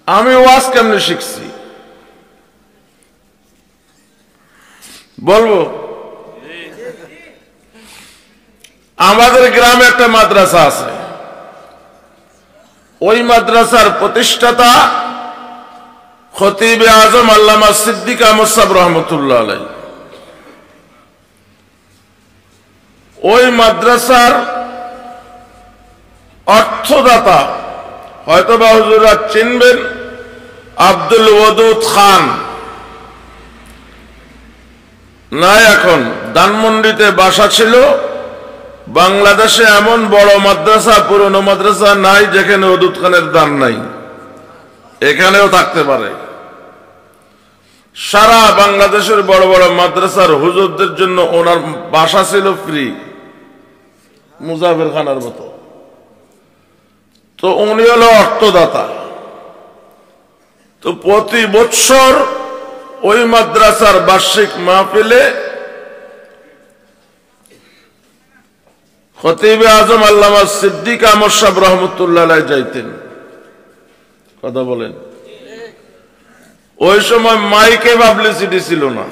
আমি ওয়াজ কেমনে শিখছি বলবো? আমাদের গ্রামে একটা মাদ্রাসা আছে, ওই মাদ্রাসার প্রতিষ্ঠাতা খতিবে আজম আল্লামা সিদ্দিক আহমদ সাহেব রহমতুল্লাহ আলাইহি। ওই মাদ্রাসার অর্থদাতা হয়তোবা হুজুরা চিনবেন, আব্দুল ওয়াদুদ খান। না, এখন ধানমন্ডিতে বাসা ছিল। বাংলাদেশে এমন বড় মাদ্রাসা, পুরনো মাদ্রাসা নাই যেখানে ওদুদ খানের দান নাই। এখানেও থাকতে পারে। সারা বাংলাদেশের বড় বড় মাদ্রাসার হুজুরদের জন্য ওনার বাসা ছিল ফ্রি, মুজাফের খানার মতো। তো উনি হলো অর্থদাতা। তো প্রতি বৎসর ওই মাদ্রাসার বার্ষিক মাহফিলে খতিবে আজম আল্লামা সিদ্দিক আহমদ সাহেব রহমতুল্লাহ আলাইহি যাইতেন। কথা বলেন? ওই সময় মাইকে পাবলিসিটি ছিল না।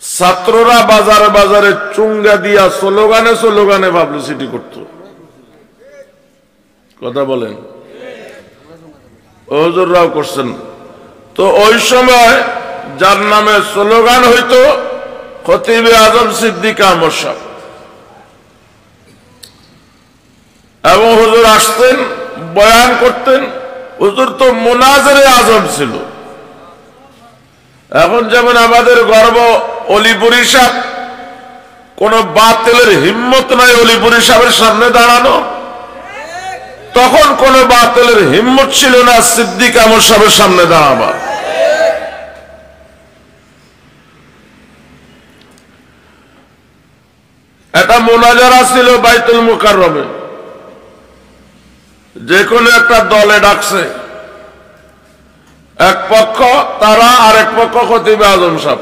ছাত্ররা বাজারে বাজারে চুঙ্গা দিয়া স্লোগানে স্লোগানে পাবলিসিটি করত। কথা বলেন? হুজুররাও করছেন। তো ওই সময় যার নামে স্লোগান হইতো খতিবে আজম সিদ্দিক আহমদ সাহেব, এবং হুজুর আসতেন, বয়ান করতেন। হুজুর তো মুনাজিরে আজম ছিল। এখন যেমন আমাদের গর্ব অলিপুরি সাহেব, কোন বাতিলের হিম্মত নাই অলিপুরি সাহেবের সামনে দাঁড়ানো। তখন কোন বাতিলের হিম্মত ছিল না সিদ্দিক আহমদ সাহেবের সামনে দাঁড়াবার। এটা মুনাজারা ছিল বাইতুল মুকাররমে। যে কোনো একটা দলে ডাকছে, এক পক্ষ তারা, আর এক পক্ষ খতিবে আজম সাহেব।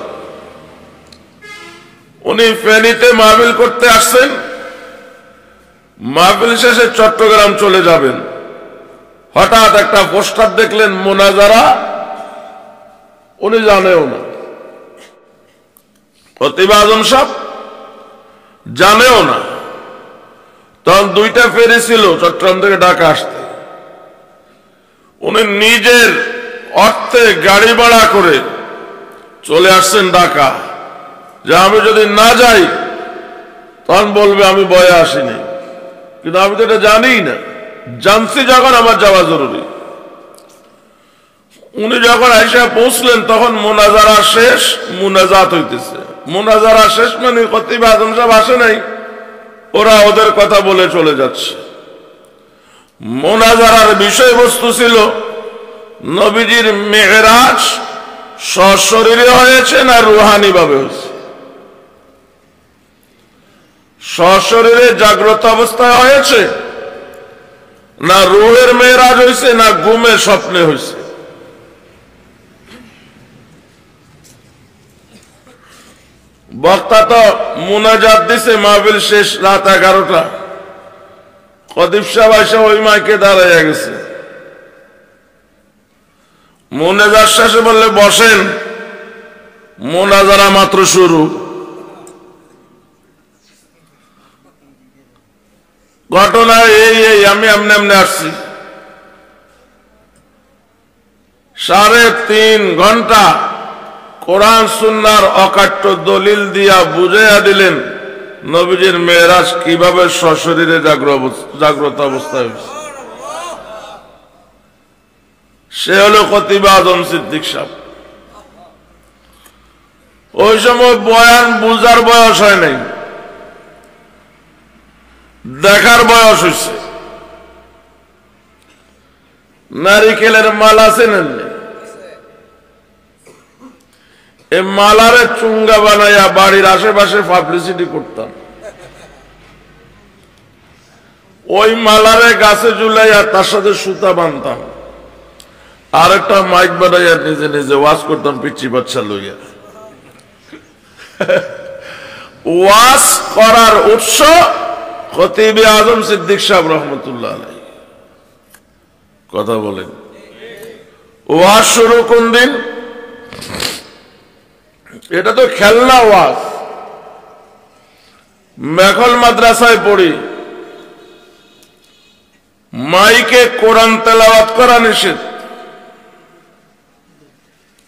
উনি ফেনীতে মাহফিল করতে আসছেন, মাহফিল শেষে চট্টগ্রাম চলে যাবেন। হঠাৎ একটা পোস্টার দেখলেন মুনাজারা, উনি জানেও না। খতিবে আজম সাহেব জানেও না। তখন দুইটা ফেরি ছিল চট্টগ্রাম থেকে ঢাকা আসতে। উনি নিজের অর্থে গাড়ি ভাড়া করে চলে আসছেন ঢাকা, যে আমি যদি না যাই তখন বলবে আমি ভয়ে আসিনি। কিন্তু আমি তো এটা জানি না, জানছি যখন আমার যাওয়া জরুরি। উনি যখন আইসা পৌঁছলেন তখন মুনাজারা শেষ, মুনাজাত হইতেছে। মুনাজারা শেষ মানে খতিবে আজম সাহেব আসে নাই, ওরা ওদের কথা বলে চলে যাচ্ছে। মুনাজারার বিষয়বস্তু ছিল নবীজির মেরাজ সশরীরে হয়েছে না রুহানি ভাবে হয়েছে। সশরীরে জাগ্রত অবস্থায় হয়েছে, না রুহের মেরাজ হয়েছে, না ঘুমে স্বপ্নে হয়েছে। বক্তা তো মুনাজাত দিছে, মাহফিল শেষ রাত 11টা। খতিব সাহেব এসে ওই মাইকে দাঁড়াইয়া গেছে। মুনাজাত শেষে বললে বসেন, মুনাজারা মাত্র শুরু। ঘটনা এই আমি এমনি এমনি আসছি। 3.5 ঘন্টা কোরআন সুন্নাহর অকাট্য দলিল দিয়া বুঝাইয়া দিলেন নবীজির মেরাজ কিভাবে সশরীরে জাগ্রত অবস্থায় হয়েছে। সে হলো খতিবে আজম সিদ্দিক সাহেব। ওই সময় বয়ান বুঝার বয়স হয় নাই, দেখার বয়স হয়েছে। নারিকেলের মালা চেনেন? এই মালারে চুঙ্গা বানাইয়া বাড়ির আশেপাশে পাবলিসিটি করতাম। ওই মালারে গাছে ঝুলাইয়া তার সাথে সুতা বানতাম, আর একটা মাইক বানাইয়া নিজে নিজে ওয়াজ করতাম পিচ্ছি বাচ্চা লইয়া। ওয়াজ করার উৎস খতিবে আজম সিদ্দিক সাহেব রহমতুল্লাহ আলাইহি। কথা বলেন? ওয়াজ শুরু কোন দিন? এটা তো খেলনা ওয়াজ। মেখল মাদ্রাসায় পড়ি, মাইকে কোরআন তেলাওয়াত করা নিষেধ।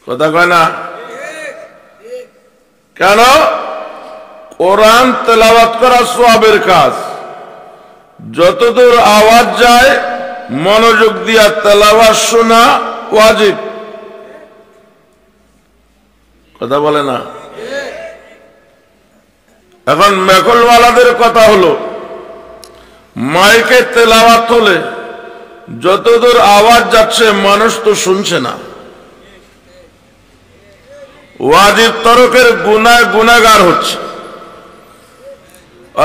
কথা কয় না? কেন? কোরআন তেলাওয়াত করা সওয়াবের কাজ। যতদূর আওয়াজ যায় মনোযোগ দিয়া তেলাওয়াত শোনা ওয়াজিব। কথা বলে না? এখন মেখলওয়ালাদের কথা হলো, মাইকে তেলাওয়াত হলে যতদূর আওয়াজ যাচ্ছে মানুষ তো শুনছে না, ওয়াজিব তরকের গুনাহ গুনাহগার হচ্ছে।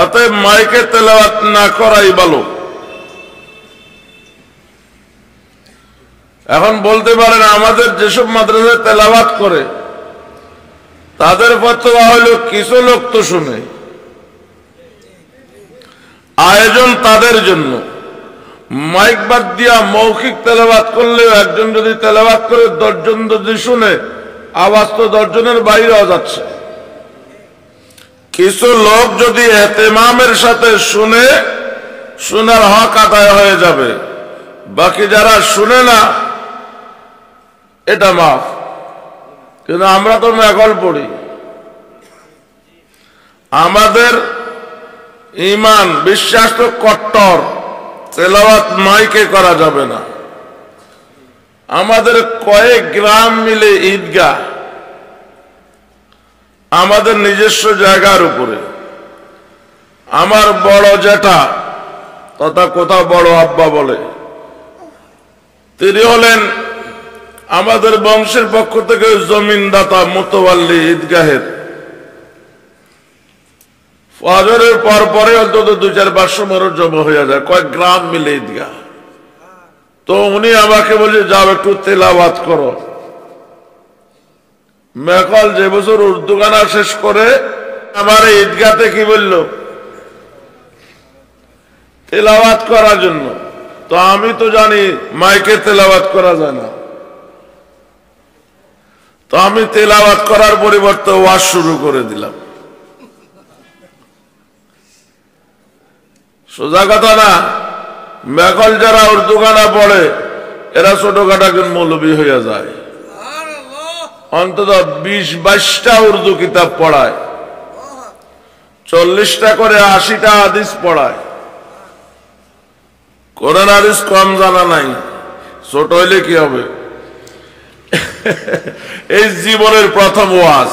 অতএব মাইকে তেলাওয়াত না করাই ভালো। এখন বলতে পারেন আমাদের যেসব মাদ্রাসায় তেলাওয়াত করে তাদের ফতোয়া হলো কিছু লোক তো শুনে, আয়োজন তাদের জন্য। মাইক বাদ দিয়া মৌখিক তেলাওয়াত করলেও একজন যদি তেলাওয়াত করে 10 জন যদি শুনে, আওয়াজ তো 10 জনের বাইরেও যাচ্ছে। কিছু লোক যদি এতেমামের সাথে শুনে, শোনার হক আদায় হয়ে যাবে। বাকি যারা শুনে না এটা মাফ। কিন্তু আমরা তো মেখল পড়ি, আমাদের ঈমান বিশ্বাস তো কট্টর, তেলাওয়াত মাইকে করা যাবে না। আমাদের কয়েক গ্রাম মিলে ঈদগাহ, আমাদের নিজস্ব জায়গার উপরে। আমার বড় জ্যাঠা তথা কোথাও বড় আব্বা বলে, তিনি হলেন আমাদের বংশের পক্ষ থেকে জমিনদাতা মোতওয়াল্লি ঈদগাহের। ফজরের পর পরে অন্তত 2-4-500 মানুষ জমা হয়ে যায়, কয়েক গ্রাম মিলে ঈদগাহ। তো উনি আমাকে বলে, যাও একটু তেলাওয়াত করো। মেখল যে বছর উর্দু গানা শেষ করে আমার ঈদগাতে কি বলল, তেলাওয়াত করার জন্য। তো আমি তো জানি মাইকে তেলাওয়াত করা যায় না, তো আমি তেলাওয়াত করার পরিবর্তে ওয়াজ শুরু করে দিলাম। সোজা কথা না? মেখল যারা উর্দু গানা পড়ে এরা ছোটখাটো একজন মৌলবী হয়ে যায়। অন্তত 20-22টা উর্দু কিতাব পড়ায়, 40টা করে 80টা হাদিস পড়ায়। কোরআন হাদিস কম জানা নাই, ছোট হইলে কি হবে? এই জীবনের প্রথম ওয়াজ।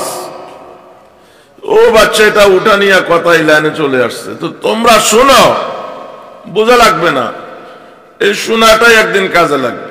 ও বাচ্চা এটা উঠা নিয়ে কথা এই লাইনে চলে আসছে। তো তোমরা শোনো, বোঝা লাগবে না, এই শোনাটাই একদিন কাজে লাগবে।